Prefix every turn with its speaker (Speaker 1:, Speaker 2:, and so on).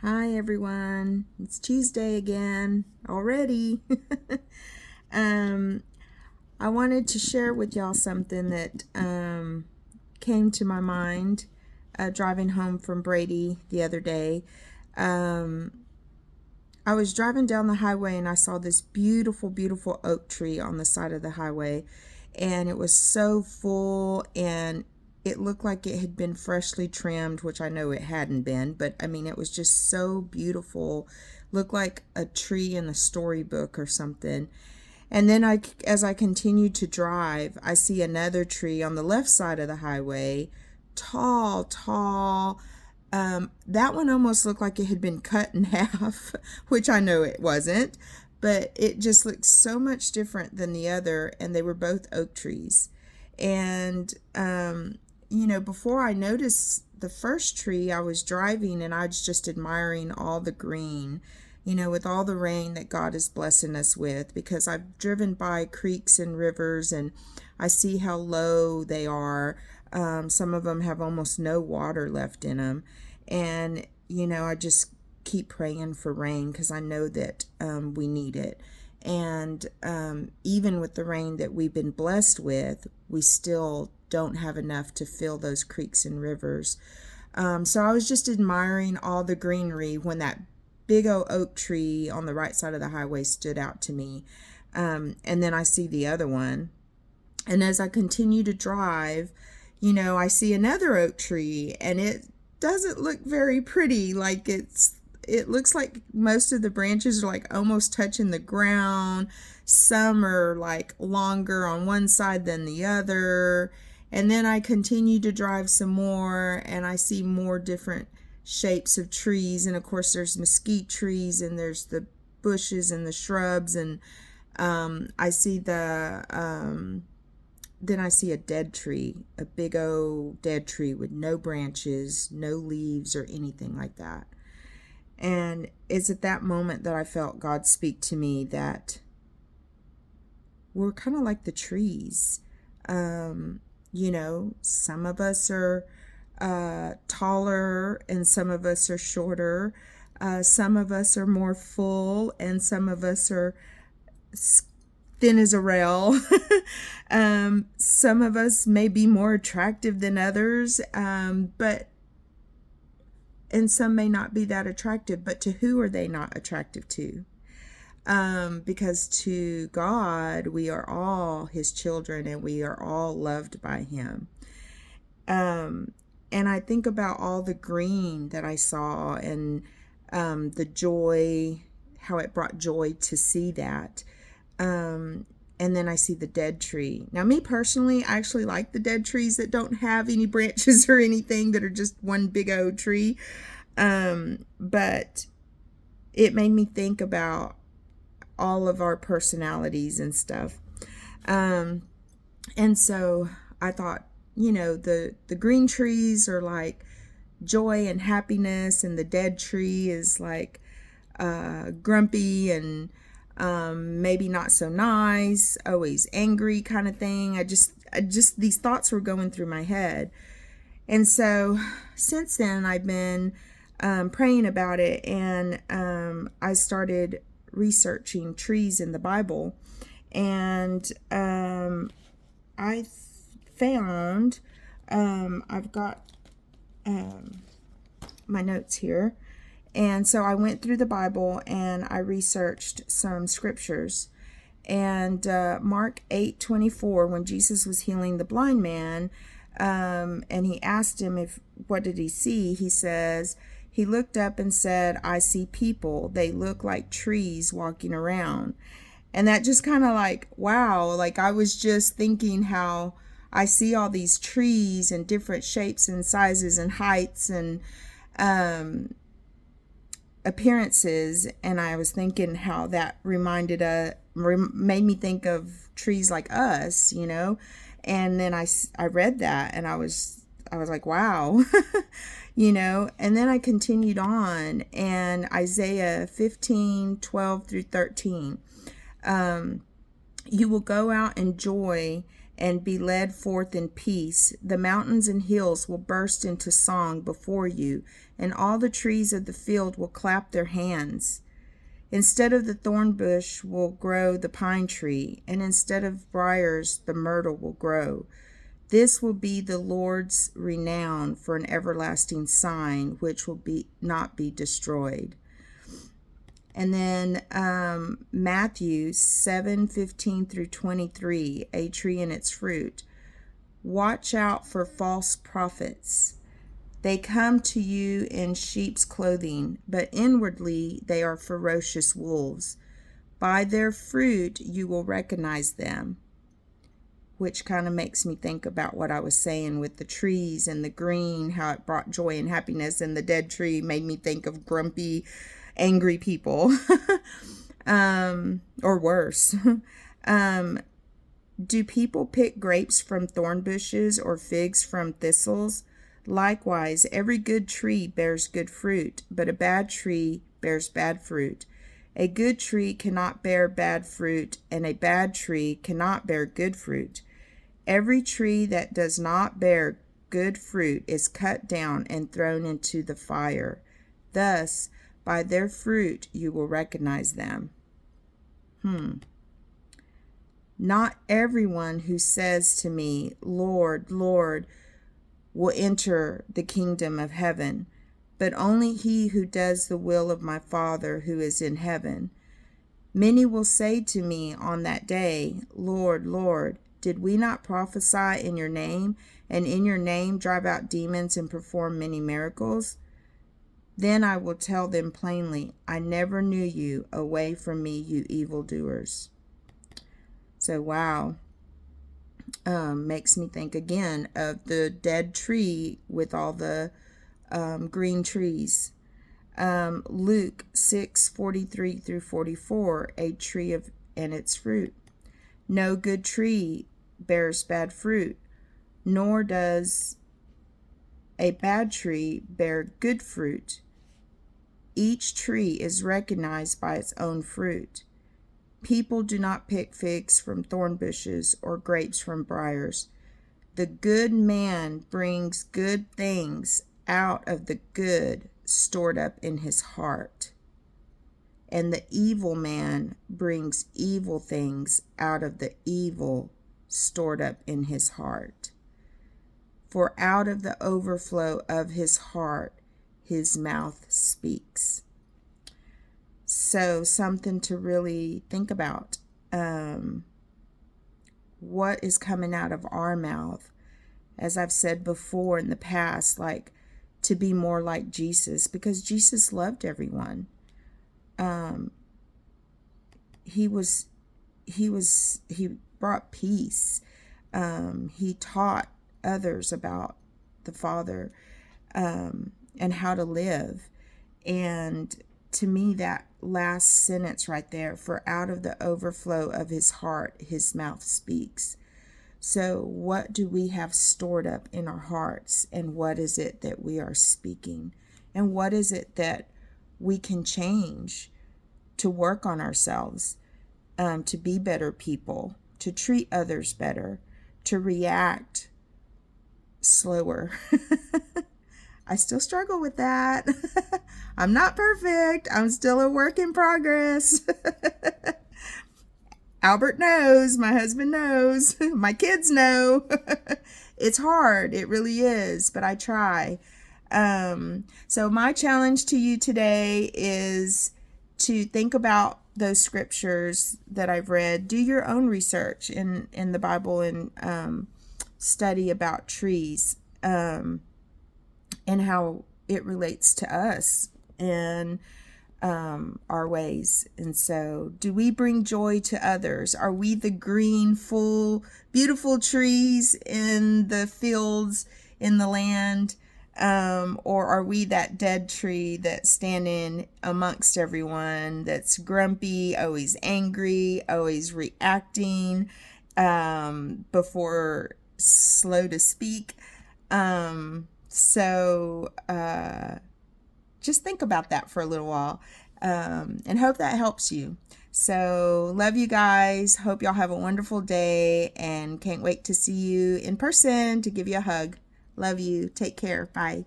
Speaker 1: Hi everyone. It's Tuesday again already. um I wanted to share with y'all something that came to my mind driving home from Brady the other day. Um I was driving down the highway and I saw this beautiful, beautiful oak tree on the side of the highway, and it was so full and it looked like it had been freshly trimmed, which I know it hadn't been, but I mean, it was just so beautiful. Looked like a tree in a storybook or something. And then as I continued to drive, I see another tree on the left side of the highway, tall, tall. That one almost looked like it had been cut in half, which I know it wasn't, but it just looked so much different than the other, and they were both oak trees. And, before I noticed the first tree, I was driving and I was just admiring all the green, with all the rain that God is blessing us with, because I've driven by creeks and rivers and I see how low they are. Some of them have almost no water left in them. And, I just keep praying for rain because I know that we need it. And even with the rain that we've been blessed with, we still don't have enough to fill those creeks and rivers. So I was just admiring all the greenery when that big old oak tree on the right side of the highway stood out to me. And then I see the other one. And as I continue to drive, I see another oak tree, and it doesn't look very pretty. Like it looks like most of the branches are like almost touching the ground. Some are like longer on one side than the other. And then I continue to drive some more and I see more different shapes of trees. And of course there's mesquite trees and there's the bushes and the shrubs. And I see then I see a dead tree, a big old dead tree with no branches, no leaves or anything like that. And it's at that moment that I felt God speak to me that we're kind of like the trees. Some of us are taller and some of us are shorter. Some of us are more full and some of us are thin as a rail. Some of us may be more attractive than others, but and some may not be that attractive, but to who are they not attractive to? Because to God, we are all his children and we are all loved by him. And I think about all the green that I saw and the joy, how it brought joy to see that. And then I see the dead tree. Now, me personally, I actually like the dead trees that don't have any branches or anything, that are just one big old tree. But it made me think about all of our personalities and stuff. And so I thought, the green trees are like joy and happiness, and the dead tree is like grumpy and maybe not so nice, always angry kind of thing. I just these thoughts were going through my head. And so since then I've been praying about it, and I started researching trees in the Bible, and I found I've got my notes here. And so I went through the Bible and I researched some scriptures. And Mark 8:24, when Jesus was healing the blind man, and he asked him what did he see? He says, he looked up and said, I see people. They look like trees walking around. And that just kind of like, wow, like I was just thinking how I see all these trees in different shapes and sizes and heights and appearances, and I was thinking how that made me think of trees like us, and then I read that and I was like, wow. And then I continued on, and Isaiah 15:12 through 13, you will go out in joy and be led forth in peace. The mountains and hills will burst into song before you, and all the trees of the field will clap their hands. Instead of the thorn bush will grow the pine tree, and instead of briars the myrtle will grow. This will be the Lord's renown for an everlasting sign, which will not be destroyed. And then Matthew 7:15 through 23, a tree and its fruit. Watch out for false prophets. They come to you in sheep's clothing, but inwardly they are ferocious wolves. By their fruit you will recognize them. Which kind of makes me think about what I was saying with the trees and the green, how it brought joy and happiness, and the dead tree made me think of grumpy, angry people, or worse. Do people pick grapes from thorn bushes or figs from thistles? Likewise, every good tree bears good fruit, but a bad tree bears bad fruit. A good tree cannot bear bad fruit, and a bad tree cannot bear good fruit. Every tree that does not bear good fruit is cut down and thrown into the fire. Thus, by their fruit you will recognize them. Not everyone who says to me, Lord, Lord, will enter the kingdom of heaven, but only he who does the will of my Father who is in heaven. Many will say to me on that day, Lord, Lord, did we not prophesy in your name, and in your name drive out demons and perform many miracles? Then I will tell them plainly, I never knew you. Away from me, you evildoers. So, wow. Makes me think again of the dead tree with all the green trees. Luke 6:43 through 44, a tree and its fruit. No good tree bears bad fruit, nor does a bad tree bear good fruit. Each tree is recognized by its own fruit. People do not pick figs from thorn bushes or grapes from briars. The good man brings good things out of the good stored up in his heart, and the evil man brings evil things out of the evil stored up in his heart. For out of the overflow of his heart, his mouth speaks. So something to really think about. What is coming out of our mouth? As I've said before in the past, like to be more like Jesus, because Jesus loved everyone. He brought peace. He taught others about the Father, and how to live. And to me, that last sentence right there, for out of the overflow of his heart, his mouth speaks. So what do we have stored up in our hearts, and what is it that we are speaking? And what is it that we can change to work on ourselves, to be better people, to treat others better, to react slower? I still struggle with that. I'm not perfect. I'm still a work in progress. Albert knows, my husband knows, my kids know. It's hard. It really is, but I try. So my challenge to you today is to think about those scriptures that I've read. Do your own research in the Bible, and study about trees, and how it relates to us and our ways. And so, do we bring joy to others? Are we the green, full, beautiful trees in the fields, in the land? Or are we that dead tree that's standing amongst everyone, that's grumpy, always angry, always reacting, before slow to speak? So just think about that for a little while. and hope that helps you. So love you guys. Hope y'all have a wonderful day, and can't wait to see you in person to give you a hug. Love you. Take care. Bye.